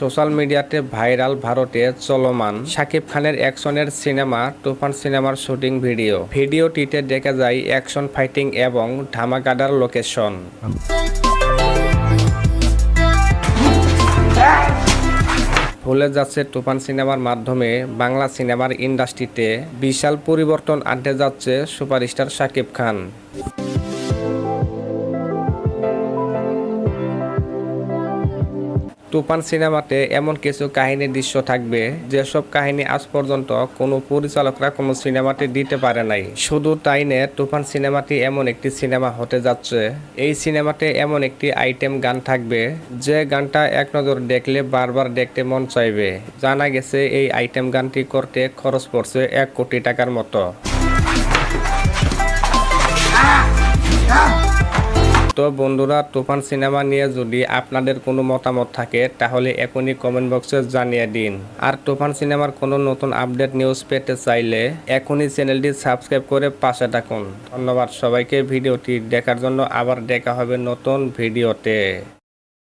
Social মিডিয়াতে viral ভারতে চলমান শাকিব খানের অ্যাকশনের সিনেমা তুফান সিনেমার শুটিং ভিডিওটিতে দেখা যায় অ্যাকশন ফাইটিং এবং ধামাকাদার লোকেশন। ভুলে যাচ্ছে তুফান সিনেমার মাধ্যমে বাংলা সিনেমার ইন্ডাস্ট্রিতে বিশাল পরিবর্তন আনতে যাচ্ছে সুপারস্টার শাকিব খান। তুফান সিনেমাতে এমন কিছু কাহিনী দৃশ্য থাকবে যেসব কাহিনী আজ পর্যন্ত কোনো পরিচালকরা কোনো সিনেমাতে দিতে পারে নাই। শুধু তাই না, তুফান সিনেমাটি এমন একটি সিনেমা হতে যাচ্ছে, এই সিনেমাতে এমন একটি আইটেম গান থাকবে যে গানটা এক নজর দেখলে বারবার দেখতে মন চাইবে। জানা গেছে এই আইটেম গানটি করতে খরচ পড়ছে 1 কোটি টাকার মতো। তো বন্ধুরা, তুফান সিনেমা নিয়ে যদি আপনাদের কোনো মতামত থাকে তাহলে এখনই কমেন্ট বক্সে জানিয়ে দিন। আর তুফান সিনেমার কোনো নতুন আপডেট নিউজ পেতে চাইলে এখনই চ্যানেলটি সাবস্ক্রাইব করে পাশে থাকুন। ধন্যবাদ সবাইকে ভিডিওটি দেখার জন্য। আবার দেখা হবে নতুন ভিডিওতে।